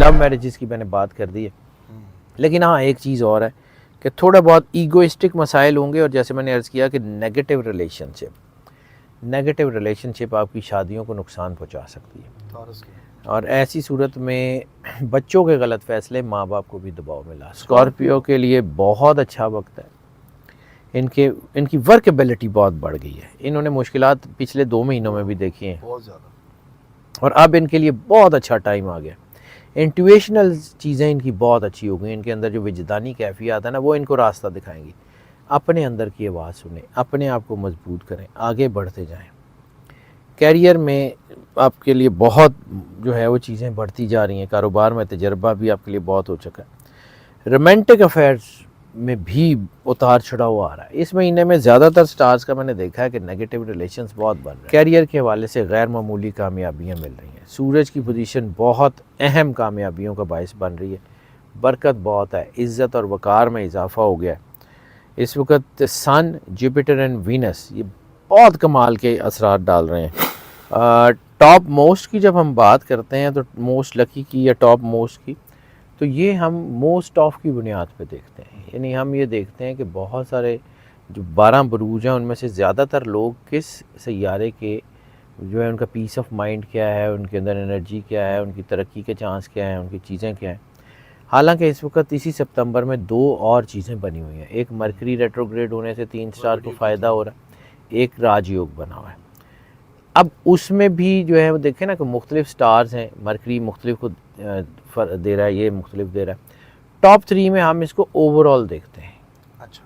Love marriages की मैंने बात कर दी है, लेकिन हाँ एक चीज़ और है कि थोड़ा बहुत ईगोइस्टिक मसाइल होंगे, और जैसे मैंने अर्ज़ किया कि नेगेटिव रिलेशनशिप आपकी शादियों को नुकसान पहुंचा सकती है, और ऐसी सूरत में बच्चों के गलत फ़ैसले माँ बाप को भी दबाव मिला। स्कॉर्पियो के लिए बहुत अच्छा वक्त है, इनकी वर्केबिलिटी बहुत बढ़ गई है, इन्होंने मुश्किलात पिछले 2 महीनों में भी देखी हैं बहुत ज़्यादा, और अब इनके लिए बहुत अच्छा टाइम आ गया। इंट्यूशनल चीज़ें इनकी बहुत अच्छी हो गई, इनके अंदर जो विजदानी कैफियत है ना वो इनको रास्ता दिखाएंगी। अपने अंदर की आवाज़ सुने, अपने आप को मजबूत करें, आगे बढ़ते जाएं। कैरियर में आपके लिए बहुत जो है वो चीज़ें बढ़ती जा रही हैं, कारोबार में तजर्बा भी आपके लिए बहुत हो चुका है। रोमांटिक अफेयर्स में भी उतार चढ़ाव आ रहा है। इस महीने में ज़्यादातर स्टार्स का मैंने देखा है कि नेगेटिव रिलेशंस बहुत बन रहे हैं। कैरियर के हवाले से गैर मामूली कामयाबियाँ मिल रही हैं। सूरज की पोजीशन बहुत अहम कामयाबियों का बायस बन रही है। बरकत बहुत है, इज़्ज़त और वक़ार में इजाफ़ा हो गया है। इस वक्त सन, जुपिटर एंड वीनस ये बहुत कमाल के असरात डाल रहे हैं। टॉप मोस्ट की जब हम बात करते हैं तो मोस्ट लकी की या टॉप मोस्ट की, तो ये हम मोस्ट ऑफ की बुनियाद पे देखते हैं। यानी हम ये देखते हैं कि बहुत सारे जो 12 बुरूज हैं उनमें से ज़्यादातर लोग किस सैयारे के जो है उनका पीस ऑफ माइंड क्या है, उनके अंदर एनर्जी क्या है, उनकी तरक्की के चांस क्या हैं, उनकी चीज़ें क्या हैं। हालांकि इस वक्त इसी सितंबर में 2 और चीज़ें बनी हुई हैं। एक मरकरी रेट्रोग्रेड होने से 3 स्टार को फ़ायदा हो रहा है, एक राजयोग बना हुआ है। अब उसमें भी जो है वो देखें ना कि मुख्तलिफ स्टार्स हैं, मरकरी मुख्तलिफ को दे रहा है, ये मुख्तलिफ दे रहा है। टॉप 3 में हम इसको ओवरऑल देखते हैं। अच्छा,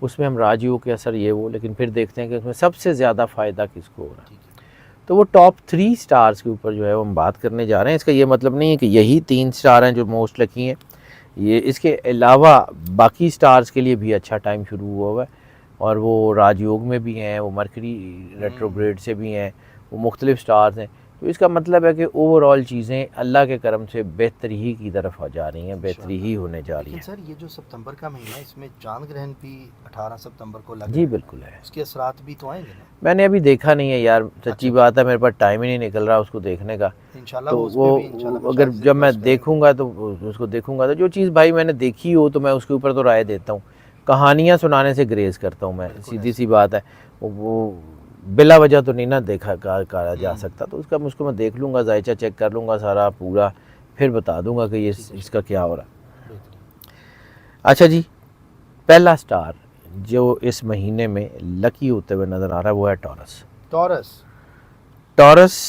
उसमें हम राजयोग के असर ये वो, लेकिन फिर देखते हैं कि उसमें सबसे ज़्यादा फ़ायदा किसको हो रहा है। तो वो टॉप 3 स्टार्स के ऊपर जो है वो हम बात करने जा रहे हैं। इसका ये मतलब नहीं है कि यही 3 स्टार हैं जो मोस्ट लकी हैं, ये इसके अलावा बाकी स्टार्स के लिए भी अच्छा टाइम शुरू हुआ है, और वो राजयोग में भी हैं, वो मरकरी रेट्रोग्रेड से भी हैं, वो मुख्तलिफ स्टार्स हैं। तो इसका मतलब है कि ओवरऑल चीज़ें अल्लाह के करम से बेहतरी ही की तरफ जा रही हैं, बेहतरी ही होने जा रही है। सर ये जो सितंबर का महीना है इसमें चांद ग्रहण भी 18 सितंबर को लगा, जी बिल्कुल है, उसके असरात भी तो आएंगे ना? मैंने अभी देखा नहीं है यार, सच्ची बात है, मेरे पास टाइम ही नहीं निकल रहा उसको देखने का। इंशाल्लाह तो वो अगर जब मैं देखूंगा तो उसको देखूंगा, तो जो चीज़ भाई मैंने देखी हो तो मैं उसके ऊपर तो राय देता हूँ। कहानियाँ सुनाने से ग्रेज करता हूँ मैं, सीधी सी बात है। वो बिला वजह तो नहीं ना देखा करा जा सकता, तो उसको मैं देख लूँगा, जायचा चेक कर लूँगा सारा पूरा, फिर बता दूँगा कि ये इसका क्या हो रहा है। अच्छा जी, पहला स्टार जो इस महीने में लकी होते हुए नज़र आ रहा है वो है टॉरस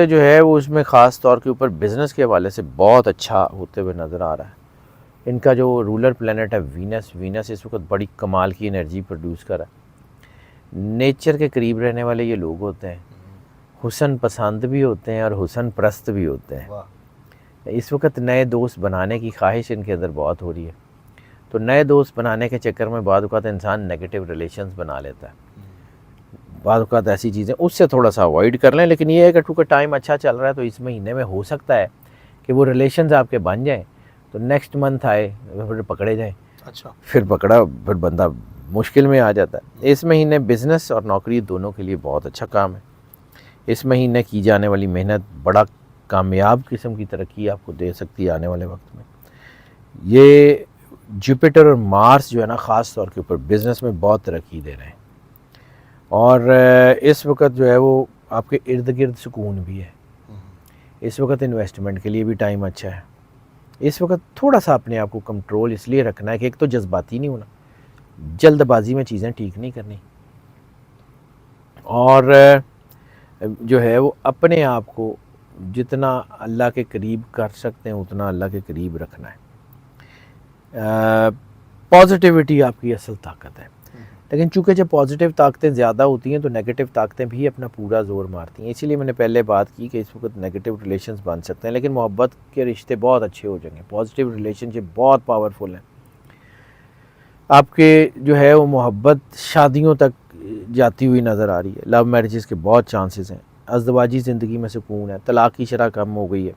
जो है वो उसमें ख़ास तौर के ऊपर बिज़नेस के हवाले से बहुत अच्छा होते हुए नज़र आ रहा है। इनका जो रूलर प्लेनेट है वीनस इस वक्त बड़ी कमाल की एनर्जी प्रोड्यूस कर रहा है। नेचर के करीब रहने वाले ये लोग होते हैं, हुस्न पसंद भी होते हैं और हुस्न परस्त भी होते हैं। इस वक्त नए दोस्त बनाने की ख्वाहिश इनके अंदर बहुत हो रही है, तो नए दोस्त बनाने के चक्कर में बाद औक़ात इंसान नेगेटिव रिलेशंस बना लेता है। बाद औक़ात ऐसी चीज़ें उससे थोड़ा सा अवॉइड कर लें, लेकिन ये है कि चूँकि टाइम अच्छा चल रहा है तो इस महीने में हो सकता है कि वो रिलेशंस आपके बन जाएँ, तो नेक्स्ट मंथ आए फिर पकड़े जाएँ। अच्छा, फिर बंदा मुश्किल में आ जाता है। इस महीने बिज़नेस और नौकरी दोनों के लिए बहुत अच्छा काम है। इस महीने की जाने वाली मेहनत बड़ा कामयाब किस्म की तरक्की आपको दे सकती है आने वाले वक्त में। ये जुपिटर और मार्स जो है ना ख़ास तौर के ऊपर बिज़नेस में बहुत तरक्की दे रहे हैं, और इस वक्त जो है वो आपके इर्द गिर्द सुकून भी है। इस वक्त इन्वेस्टमेंट के लिए भी टाइम अच्छा है। इस वक्त थोड़ा सा अपने आप को कंट्रोल इसलिए रखना है कि एक तो जज्बाती नहीं होना, जल्दबाजी में चीज़ें ठीक नहीं करनी, और जो है वो अपने आप को जितना अल्लाह के करीब कर सकते हैं उतना अल्लाह के करीब रखना है। पॉजिटिविटी आपकी असल ताकत है, लेकिन चूँकि जब पॉजिटिव ताकतें ज़्यादा होती हैं तो नेगेटिव ताकतें भी अपना पूरा ज़ोर मारती हैं। इसीलिए मैंने पहले बात की कि इस वक्त नेगेटिव रिलेशंस बन सकते हैं, लेकिन मोहब्बत के रिश्ते बहुत अच्छे हो जाएंगे। पॉजिटिव रिलेशनशिप बहुत पावरफुल हैं। आपके जो है वो मोहब्बत शादियों तक जाती हुई नज़र आ रही है। लव मैरिजेस के बहुत चांसेस हैं। अज़दवाजी ज़िंदगी में सुकून है। तलाक़ की शरह कम हो गई है।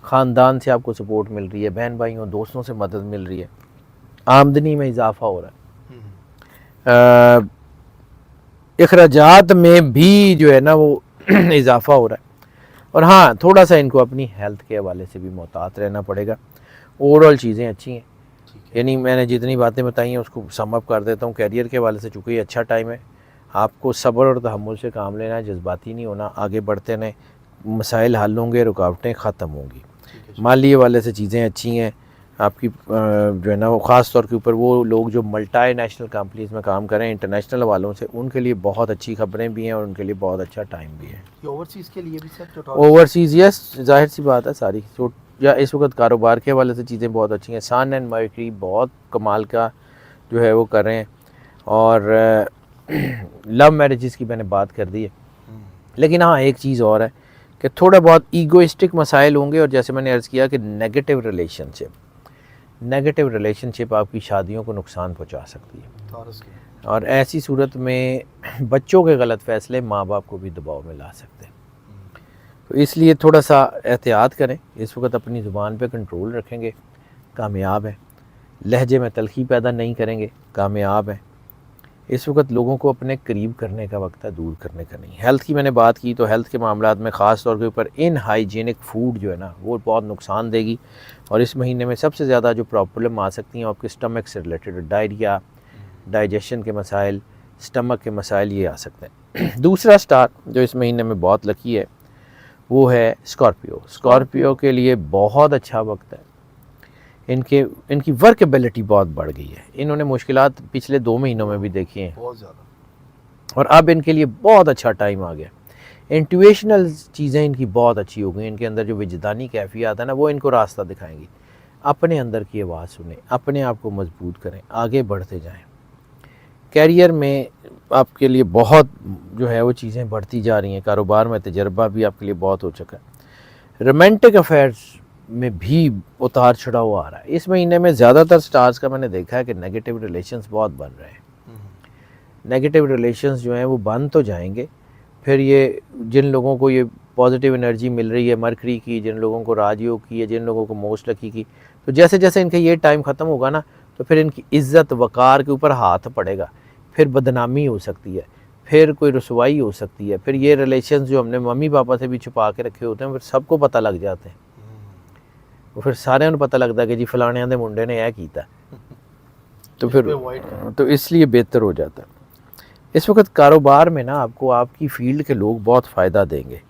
ख़ानदान से आपको सपोर्ट मिल रही है, बहन भाइयों दोस्तों से मदद मिल रही है, आमदनी में इजाफ़ा हो रहा है। अखराजात में भी जो है ना वो इजाफ़ा हो रहा है। और हाँ, थोड़ा सा इनको अपनी हेल्थ के हवाले से भी मोहतात रहना पड़ेगा। ओवरऑल चीज़ें अच्छी हैं, ठीक है। यानी मैंने जितनी बातें बताई हैं उसको सम अप कर देता हूँ। कैरियर के हवाले से चूँकि ये अच्छा टाइम है, आपको सब्र और तहम्मुल से काम लेना है, जज्बाती नहीं होना, आगे बढ़ते रहें, मसाइल हल होंगे, रुकावटें ख़त्म होंगी। ठीक है। माली हवाले से चीज़ें अच्छी हैं आपकी, जो है ना वो ख़ास तौर के ऊपर वो लोग जो मल्टी नेशनल कंपनीज़ में काम करें इंटरनेशनल वालों से, उनके लिए बहुत अच्छी खबरें भी हैं और उनके लिए बहुत अच्छा टाइम भी है। ये ओवरसीज़ के लिए भी सर जो ओवरसीज़ यस, जाहिर सी बात है, सारी जो या इस वक्त कारोबार के हवाले से चीज़ें बहुत अच्छी हैं। सन एंड मर्करी बहुत कमाल का जो है वो कर रहे हैं, और लव मैरिजेस की मैंने बात कर दी है। लेकिन हाँ, एक चीज़ और है कि थोड़ा बहुत ईगोइस्टिक मसाइल होंगे, और जैसे मैंने अर्ज़ किया कि नेगेटिव रिलेशनशिप आपकी शादियों को नुकसान पहुंचा सकती है, टॉरस के। और ऐसी सूरत में बच्चों के गलत फ़ैसले माँ बाप को भी दबाव में ला सकते हैं। तो इसलिए थोड़ा सा एहतियात करें। इस वक्त अपनी ज़ुबान पे कंट्रोल रखेंगे, कामयाब है। लहजे में तलखी पैदा नहीं करेंगे, कामयाब है। इस वक्त लोगों को अपने करीब करने का वक्त है, दूर करने का नहीं। हेल्थ की मैंने बात की, तो हेल्थ के मामलात में ख़ास तौर के ऊपर इन हाइजीनिक फूड जो है ना वो बहुत नुकसान देगी, और इस महीने में सबसे ज़्यादा जो प्रॉब्लम आ सकती हैं आपके स्टमक से रिलेटेड, डायरिया, डाइजेशन के मसाइल, स्टमक के मसाइल, ये आ सकते हैं। दूसरा स्टार जो इस महीने में बहुत लकी है वो है स्कॉर्पियो। स्कॉर्पियो के लिए बहुत अच्छा वक्त है। इनकी वर्कएबिलिटी बहुत बढ़ गई है। इन्होंने मुश्किलात पिछले 2 महीनों में भी देखी हैं, बहुत ज़्यादा, और अब इनके लिए बहुत अच्छा टाइम आ गया। इंट्यूशनल चीज़ें इनकी बहुत अच्छी हो गई। इनके अंदर जो विजदानी कैफियत है ना वो इनको रास्ता दिखाएंगी। अपने अंदर की आवाज़ सुने, अपने आप को मजबूत करें, आगे बढ़ते जाएं। कैरियर में आपके लिए बहुत जो है वो चीज़ें बढ़ती जा रही हैं। कारोबार में तजर्बा भी आपके लिए बहुत हो चुका है। रोमांटिक अफेयर्स में भी उतार चढ़ाव आ रहा है। इस महीने में ज़्यादातर स्टार्स का मैंने देखा है कि नेगेटिव रिलेशंस बहुत बन रहे हैं। नेगेटिव रिलेशंस जो हैं वो बंद तो जाएंगे, फिर ये जिन लोगों को ये पॉजिटिव एनर्जी मिल रही है मरकरी की, जिन लोगों को राजयोग की है, जिन लोगों को मोस्ट लकी की, तो जैसे जैसे इनका ये टाइम ख़त्म होगा ना तो फिर इनकी इज़्ज़त वक़ार के ऊपर हाथ पड़ेगा, फिर बदनामी हो सकती है, फिर कोई रसवाई हो सकती है, फिर ये रिलेशंस जो हमने मम्मी पापा से भी छुपा के रखे होते हैं फिर सबको पता लग जाते हैं। तो फिर सारे पता लगता है कि जी फलाने दे मुंडे ने यह किया, तो फिर तो इसलिए बेहतर हो जाता है। इस वक्त कारोबार में ना आपको आपकी फ़ील्ड के लोग बहुत फ़ायदा देंगे।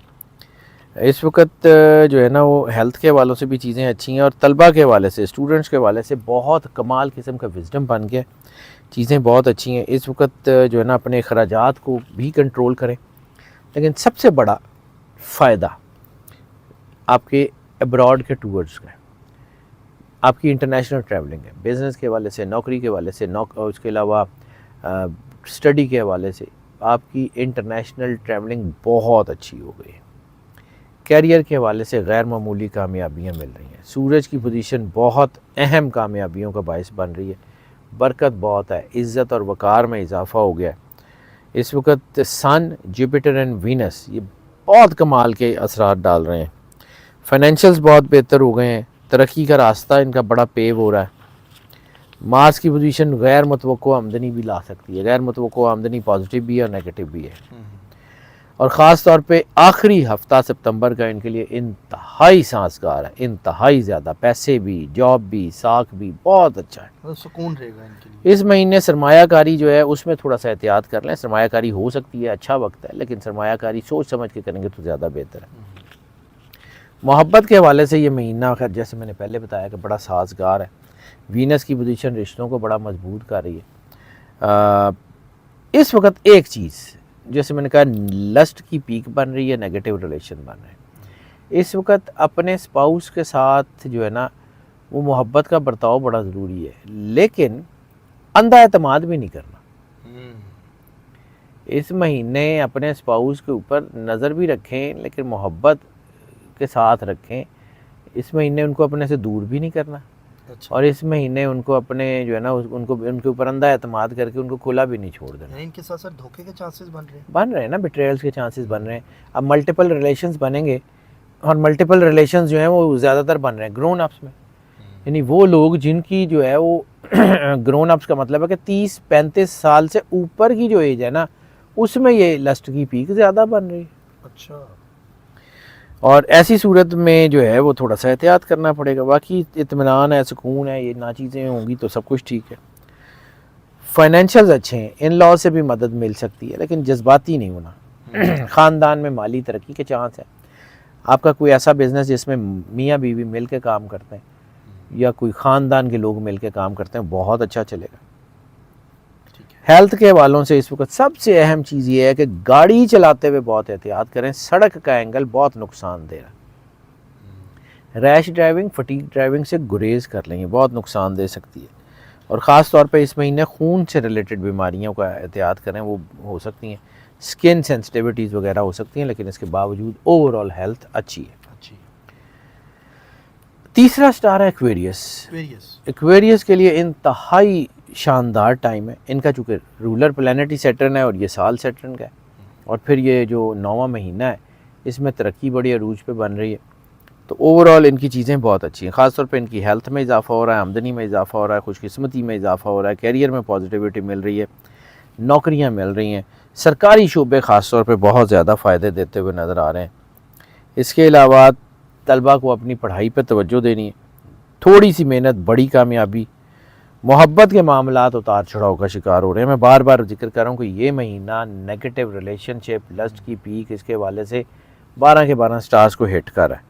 इस वक्त जो है ना वो हेल्थ के हवालों से भी चीज़ें अच्छी हैं, और तलबा के हवाले से, स्टूडेंट्स के हवाले से बहुत कमाल किस्म का विजडम बन गया, चीज़ें बहुत अच्छी हैं। इस वक्त जो है ना अपने अखराजात को भी कंट्रोल करें, लेकिन सबसे बड़ा फ़ायदा आपके अब्रॉड के टूर्स का है, आपकी इंटरनेशनल ट्रैवलिंग है। बिज़नेस के हवाले से, नौकरी के हवाले से, उसके अलावा स्टडी के हवाले से आपकी इंटरनेशनल ट्रैवलिंग बहुत अच्छी हो गई है। कैरियर के हवाले से गैर मामूली कामयाबियाँ मिल रही हैं। सूरज की पोजीशन बहुत अहम कामयाबियों का बायस बन रही है। बरकत बहुत है, इज़्ज़त और वक़ार में इजाफ़ा हो गया है। इस वक्त सन, जुपिटर एंड वीनस ये बहुत कमाल के असरात डाल रहे हैं। फाइनेंशियल्स बहुत बेहतर हो गए हैं, तरक्की का रास्ता इनका बड़ा पेव हो रहा है। मार्स की पोजीशन गैर मुतवक्को आमदनी भी ला सकती है। गैर मुतवक्को आमदनी पॉजिटिव भी है और नेगेटिव भी है, और ख़ास तौर पे आखिरी हफ्ता सितंबर का इनके लिए इंतहाई सांसगार है, इंतहाई ज़्यादा। पैसे भी, जॉब भी, साख भी बहुत अच्छा है, मतलब सुकून रहेगा इनके लिए। इस महीने सरमायाकारी जो है उसमें थोड़ा सा एहतियात कर लें। सरमायाकारी हो सकती है, अच्छा वक्त है, लेकिन सरमायाकारी सोच समझ के करेंगे तो ज़्यादा बेहतर है। मोहब्बत के हवाले से ये महीना खैर जैसे मैंने पहले बताया कि बड़ा साजगार है। वीनस की पोजीशन रिश्तों को बड़ा मजबूत कर रही है। इस वक्त एक चीज़ जैसे मैंने कहा लस्ट की पीक बन रही है, नेगेटिव रिलेशन बन रहे हैं। इस वक्त अपने स्पाउस के साथ जो है ना वो मोहब्बत का बर्ताव बड़ा ज़रूरी है, लेकिन अंधा एतमाद भी नहीं करना। इस महीने अपने स्पाउस के ऊपर नज़र भी रखें, लेकिन मोहब्बत के साथ रखें। इस महीने उनको अपने से दूर भी नहीं करना। अच्छा। और इस महीने उनको अपने जो है ना उनको उनके ऊपर अंधा एतमाद करके उनको खुला भी नहीं छोड़ देना। इनके साथ साथ धोखे के चांसेस बन रहे हैं ना, बिट्रेयल्स के चांसेस बन रहे हैं। अब मल्टीपल रिलेशंस बनेंगे, और मल्टीपल रिलेशंस जो हैं वो ज़्यादातर बन रहे हैं ग्रोन अप्स में। यानी वो लोग जिनकी जो है वो ग्रोन अप्स का मतलब है कि 30-35 साल से ऊपर की जो एज है ना उसमें ये लस्ट की पीक ज़्यादा बन रही है। अच्छा। और ऐसी सूरत में जो है वो थोड़ा सा एहतियात करना पड़ेगा। बाकी इत्मीनान है, सुकून है, ये ना चीज़ें होंगी तो सब कुछ ठीक है। फाइनेंशियल्स अच्छे हैं, इन लॉ से भी मदद मिल सकती है, लेकिन जज्बाती नहीं होना। ख़ानदान में माली तरक्की के चांस है। आपका कोई ऐसा बिज़नेस जिसमें मियाँ बीवी मिल के काम करते हैं या कोई ख़ानदान के लोग मिल के काम करते हैं, बहुत अच्छा चलेगा। हेल्थ के हवालों से इस वक्त सबसे अहम चीज़ ये है कि गाड़ी चलाते हुए बहुत एहतियात करें। सड़क का एंगल बहुत नुकसान दे रहा है। रैश ड्राइविंग, फटीग ड्राइविंग से गुरेज कर लेंगे, बहुत नुकसान दे सकती है। और ख़ास तौर पे इस महीने खून से रिलेटेड बीमारियों का एहतियात करें, वो हो सकती हैं, स्किन सेंसिटिविटीज़ वगैरह हो सकती हैं, लेकिन इसके बावजूद ओवरऑल हेल्थ अच्छी है। तीसरा स्टार है एक्वेरियस। एक्वेरियस के लिए इंतहाई शानदार टाइम है। इनका चूँकि रूलर प्लानेट ही सैटर्न है और ये साल सैटर्न का है, और फिर ये जो 9वां महीना है इसमें तरक्की बड़ी अरूज पे बन रही है। तो ओवरऑल इनकी चीज़ें बहुत अच्छी हैं। ख़ास तौर पे इनकी हेल्थ में इजाफा हो रहा है, आमदनी में इजाफा हो रहा है, खुशकिस्मती में इजाफा हो रहा है, कैरियर में पॉजिटिविटी मिल रही है, नौकरियाँ मिल रही हैं, सरकारी शोबे ख़ास तौर पे बहुत ज़्यादा फ़ायदे देते हुए नज़र आ रहे हैं। इसके अलावा तलबा को अपनी पढ़ाई पर तवज्जो देनी है, थोड़ी सी मेहनत, बड़ी कामयाबी। मोहब्बत के मामलात उतार चढ़ाव का शिकार हो रहे हैं। मैं बार बार जिक्र कर रहा हूँ कि ये महीना नेगेटिव रिलेशनशिप, लस्ट की पीक, इसके हवाले से 12 के 12 स्टार्स को हिट कर रहा है।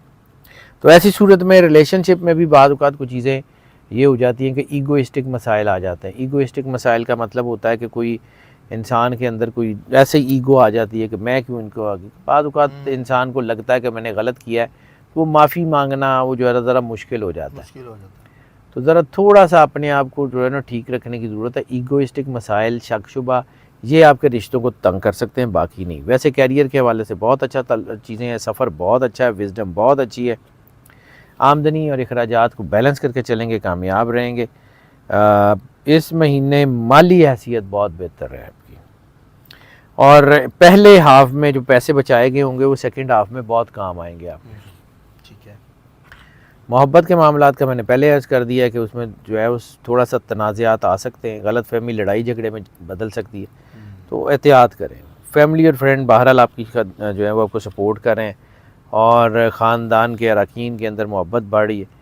तो ऐसी सूरत में रिलेशनशिप में भी बाद औक़ात कुछ चीज़ें ये हो जाती हैं कि ईगोइस्टिक मसाइल आ जाते हैं। ईगोइस्टिक मसाइल का मतलब होता है कि कोई इंसान के अंदर कोई ऐसे ईगो आ जाती है कि मैं क्यों इनको आगे। बाद औक़ात इंसान को लगता है कि मैंने गलत किया है, तो वो माफ़ी मांगना वो जो है ज़रा मुश्किल हो जाता है। तो ज़रा थोड़ा सा अपने आप को जो है ना ठीक रखने की ज़रूरत है। ईगोइस्टिक मसाइल, शक शुबा, ये आपके रिश्तों को तंग कर सकते हैं, बाकी नहीं। वैसे कैरियर के हवाले से बहुत अच्छा चीज़ें हैं, सफ़र बहुत अच्छा है, विजडम बहुत अच्छी है, आमदनी और अखराजात को बैलेंस करके चलेंगे, कामयाब रहेंगे। इस महीने माली हैसियत बहुत बेहतर है आपकी, और पहले हाफ में जो पैसे बचाए गए होंगे वो सेकंड हाफ में बहुत काम आएंगे आपको। ठीक है। मोहब्बत के मामलात का मैंने पहले अर्ज़ कर दिया कि उसमें जो है उस थोड़ा सा तनाज़ात आ सकते हैं, गलत फहमी लड़ाई झगड़े में बदल सकती है, तो एहतियात करें। फैमिली और फ्रेंड बहरहाल आपकी जो है वो आपको सपोर्ट करें, और ख़ानदान के अरकान के अंदर मोहब्बत बढ़ी है।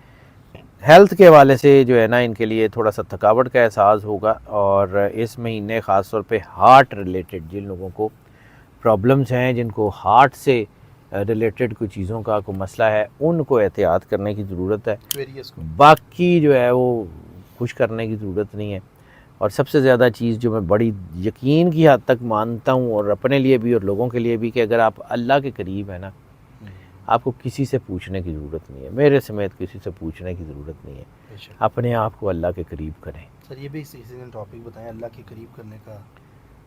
हेल्थ के हवाले से जो है ना इनके लिए थोड़ा सा थकावट का एहसास होगा, और इस महीने ख़ास तौर पे हार्ट रिलेटेड जिन लोगों को प्रॉब्लम्स हैं, जिनको हार्ट से रिलेटेड कुछ चीज़ों का कोई मसला है, उनको एहतियात करने की ज़रूरत है। बाकी जो है वो कुछ करने की ज़रूरत नहीं है। और सबसे ज़्यादा चीज़ जो मैं बड़ी यकीन की हद तक मानता हूँ, और अपने लिए भी और लोगों के लिए भी, कि अगर आप अल्लाह के करीब है ना, आपको किसी से पूछने की ज़रूरत नहीं है, मेरे समेत किसी से पूछने की ज़रूरत नहीं है। अपने आप को अल्लाह के करीब करें। सर ये भी इसी दिन टॉपिक बताएं, अल्लाह के करीब करने का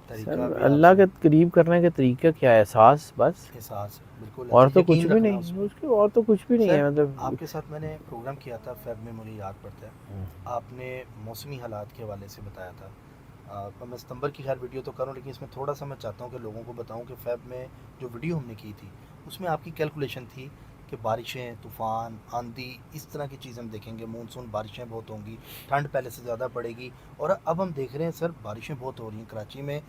तरीका। सर अल्लाह के करीब करने का तरीका क्या है? एहसास, बस एहसास, बिल्कुल। और तो कुछ भी नहीं, उसके और तो कुछ भी नहीं है। मतलब आपके साथ मैंने प्रोग्राम किया था फेब में, मुझे याद पड़ता है, आपने मौसमी हालात के हवाले से बताया था। मैं सितंबर की खैर वीडियो तो करूँ, लेकिन इसमें थोड़ा सा मैं चाहता हूँ कि लोगों को बताऊँ कि फेब में जो वीडियो हमने की थी उसमें आपकी कैलकुलेशन थी कि बारिशें, तूफ़ान, आंधी, इस तरह की चीज़ हम देखेंगे। मानसून बारिशें बहुत होंगी, ठंड पहले से ज़्यादा पड़ेगी, और अब हम देख रहे हैं सर बारिशें बहुत हो रही हैं। कराची में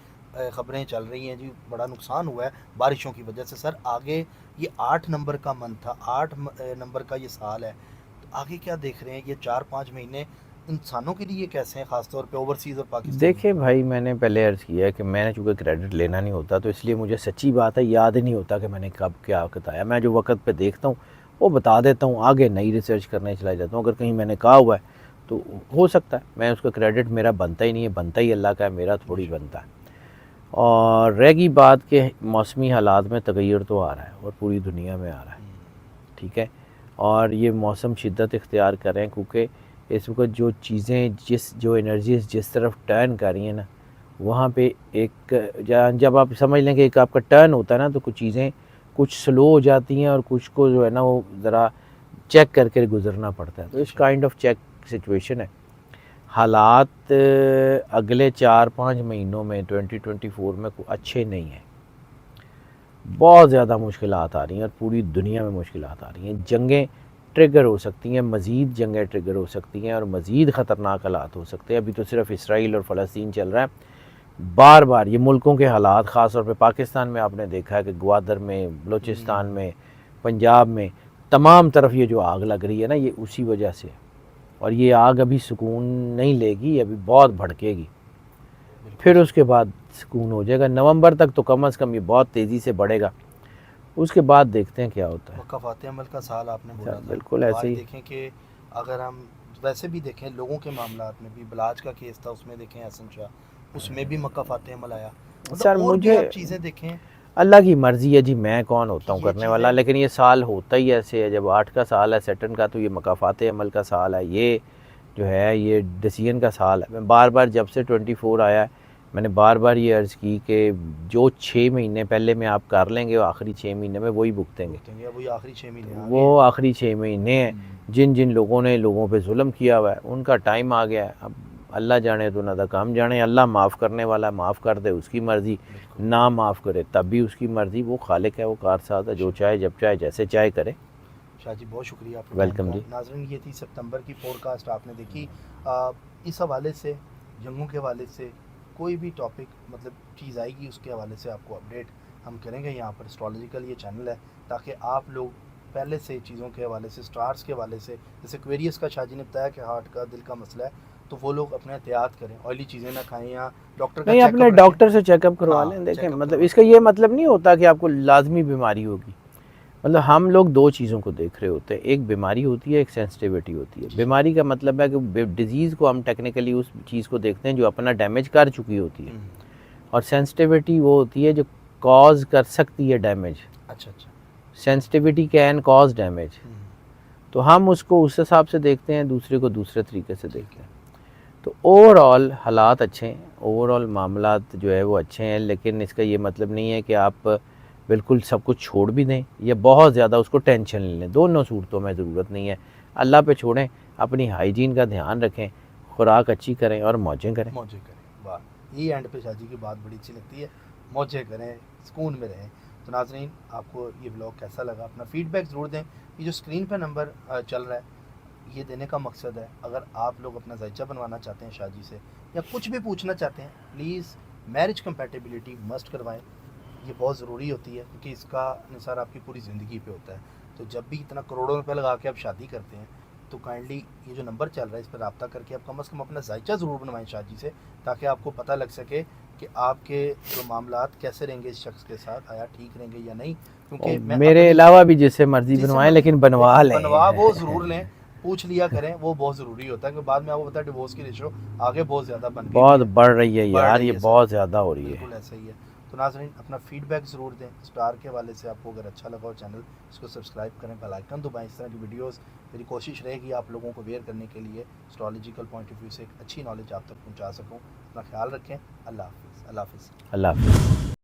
ख़बरें चल रही हैं जी, बड़ा नुकसान हुआ है बारिशों की वजह से। सर आगे ये 8 नंबर का मंथ था, 8 नंबर का ये साल है, तो आगे क्या देख रहे हैं? ये 4-5 महीने इंसानों के लिए कैसे हैं, ख़ासतौर पे ओवरसीज़ और पाकिस्तान? देखिए भाई, मैंने पहले अर्ज़ किया है कि मैंने चूँकि क्रेडिट लेना नहीं होता, तो इसलिए मुझे सच्ची बात है याद नहीं होता कि मैंने कब क्या बताया। मैं जो वक्त पे देखता हूँ वो बता देता हूँ, आगे नई रिसर्च करने चला जाता हूँ। अगर कहीं मैंने कहा हुआ है तो हो सकता है, मैं उसका क्रेडिट मेरा बनता ही नहीं है, बनता ही अल्लाह का है, मेरा थोड़ी बनता है। और रहेगी बात कि मौसमी हालात में तगय्युर तो आ रहा है, और पूरी दुनिया में आ रहा है, ठीक है। और ये मौसम शिद्दत इख्तियार कर रहे हैं, क्योंकि इस वक्त जो चीज़ें जो एनर्जीज जिस तरफ टर्न कर रही हैं ना, वहाँ पे एक जब आप समझ लें कि एक आपका टर्न होता है ना, तो कुछ चीज़ें कुछ स्लो हो जाती हैं, और कुछ को जो है ना वो ज़रा चेक करके गुजरना पड़ता है। तो इस काइंड ऑफ चेक सिचुएशन है। हालात अगले 4-5 महीनों में 2024 में अच्छे नहीं हैं, बहुत ज़्यादा मुश्किलात आ रही हैं, और पूरी दुनिया में मुश्किलात आ रही हैं। जंगें ट्रिगर हो सकती हैं, मज़ीद जंगें ट्रिगर हो सकती हैं, और मज़ीद ख़तरनाक हालात हो सकते हैं। अभी तो सिर्फ इसराइल और फ़लस्तीन चल रहा है, बार बार ये मुल्कों के हालात, ख़ास तौर पे पाकिस्तान में आपने देखा है कि ग्वादर में, बलूचिस्तान में पंजाब में तमाम तरफ ये जो आग लग रही है ना, ये उसी वजह से है। और ये आग अभी सुकून नहीं लेगी, अभी बहुत भड़केगी, फिर उसके बाद सुकून हो जाएगा। नवंबर तक तो कम से कम ये बहुत तेज़ी से बढ़ेगा, उसके बाद देखते हैं क्या होता है। वक़फ़ात अमल का साल आपने बोला था, बिल्कुल तो ऐसे आज ही। देखें कि अगर हम वैसे भी देखें लोगों के मामलात में भी, बलाज का केस था उसमें देखें हसन शाह, उसमें भी मक्काफ़ात अमल आया। सर मतलब और भी मुझे आप चीज़ें देखें अल्लाह की मर्ज़ी है जी, मैं कौन होता हूँ ये करने वाला, चीज़ें। लेकिन ये साल होता ही ऐसे है। जब 8 का साल है सैटर्न का, तो ये मकाफ़ात अमल का साल है, ये जो है ये डिसीजन का साल है। मैं बार बार जब से 24 आया है, मैंने बार बार ये अर्ज़ की कि जो 6 महीने पहले में आप कर लेंगे, वो आखिरी 6 महीने में वही भुगतेंगे। भुगतेंगे, वही आखिरी 6 महीने आ गए वो हैं। आखिरी 6 महीने हैं। जिन जिन लोगों ने लोगों पे जुल्म किया हुआ है, उनका टाइम आ गया है। अब अल्लाह जाने तो ना काम जाने, अल्लाह माफ़ करने वाला है, माफ़ कर दे उसकी मर्ज़ी, बिल्कुल। ना माफ़ करे तब भी उसकी मर्ज़ी। वो खालिक है, वो कारसाज़ है, जो चाहे जब चाहे जैसे चाहे करे। शाह जी बहुत शुक्रिया आपके टाइम वेलकम का। जी। नाज़रीन ये थी सितंबर की पॉडकास्ट आपने देखी। इस हवाले से, जंगों के हवाले से कोई भी टॉपिक मतलब चीज़ आएगी उसके हवाले से आपको अपडेट हम करेंगे। यहाँ पर एस्ट्रोलॉजिकल ये चैनल है ताकि आप लोग पहले से चीज़ों के हवाले से, स्टार्स के हवाले से, जैसे क्वेरियस का शाह जी ने बताया कि हार्ट का, दिल का मसला है, तो वो लोग अपने एहतियात करें, ऑयली चीज़ें ना खाएं, या डॉक्टर का नहीं, अपने चेकअप डॉक्टर रखें। से चेकअप करवा हाँ, लें। देखें चेकअप मतलब करवा इसका लें। ये मतलब नहीं होता कि आपको लाजमी बीमारी होगी। मतलब हम लोग दो चीज़ों को देख रहे होते हैं, एक बीमारी होती है, एक सेंसिटिविटी होती है। बीमारी का मतलब है कि डिजीज़ को हम टेक्निकली उस चीज़ को देखते हैं जो अपना डैमेज कर चुकी होती है, और सेंसिटिविटी वो होती है जो कॉज कर सकती है डैमेज। अच्छा अच्छा। सेंसिटिविटी कैन कॉज डैमेज, तो हम उसको उस हिसाब से देखते हैं, दूसरे को दूसरे तरीके से देखते हैं। तो ओवरऑल हालात अच्छे हैं, ओवरऑल मामलात जो है वो अच्छे हैं, लेकिन इसका ये मतलब नहीं है कि आप बिल्कुल सब कुछ छोड़ भी दें या बहुत ज़्यादा उसको टेंशन ले लें। दोनों सूरतों में ज़रूरत नहीं है। अल्लाह पे छोड़ें, अपनी हाइजीन का ध्यान रखें, खुराक अच्छी करें और मौजें करें। मौजें करें, वाह, ये एंड पे शाह जी की बात बड़ी अच्छी लगती है। मौजें करें, सुकून में रहें। तो नाज़रीन आपको ये ब्लॉग कैसा लगा, अपना फीडबैक ज़रूर दें। ये जो स्क्रीन पे नंबर चल रहा है, ये देने का मकसद है, अगर आप लोग अपना जायचा बनवाना चाहते हैं शाह जी से, या कुछ भी पूछना चाहते हैं, प्लीज़ मैरिज कंपैटिबिलिटी मस्ट करवाएं। ये बहुत ज़रूरी होती है क्योंकि इसका निसार आपकी पूरी ज़िंदगी पे होता है। तो जब भी इतना करोड़ों रुपए लगा के आप शादी करते हैं, तो काइंडली ये जो नंबर चल रहा है इस पर रब्ता करके आप कम से कम अपना जायचा ज़रूर बनवाएं शाह जी से, ताकि आपको पता लग सके कि आपके जो मामलात कैसे रहेंगे इस शख्स के साथ, आया ठीक रहेंगे या नहीं। क्योंकि मैं मेरे अपनी अलावा भी जिससे मर्जी बनवाएं, लेकिन बनवा बनवा वो लें। ज़रूर लें, पूछ लिया करें, वो बहुत ज़रूरी होता है। क्योंकि बाद में आपको पता है डिवोर्स की रेशो आगे बहुत ज़्यादा बन गई हुई बहुत है, बढ़ रही है बढ़ यार, रही ये है सर, बहुत ज़्यादा हो रही है। बिल्कुल ऐसा ही है। तो नाज़रीन अपना फीडबैक ज़रूर दें। स्टार के हवाले से आपको अगर अच्छा लगा हो चैनल, इसको सब्सक्राइब करें, बेल आइकन दबाएं। इस तरह की वीडियोस मेरी कोशिश रहेगी आप लोगों को अवेयर करने के लिए, एस्ट्रोलॉजिकल पॉइंट ऑफ व्यू से एक अच्छी नॉलेज आप तक पहुंचा सकूं। अपना ख्याल रखें। अल्लाह हाफ़िज़। अल्लाह हाफ़िज़। अल्लाह हाफ़िज़।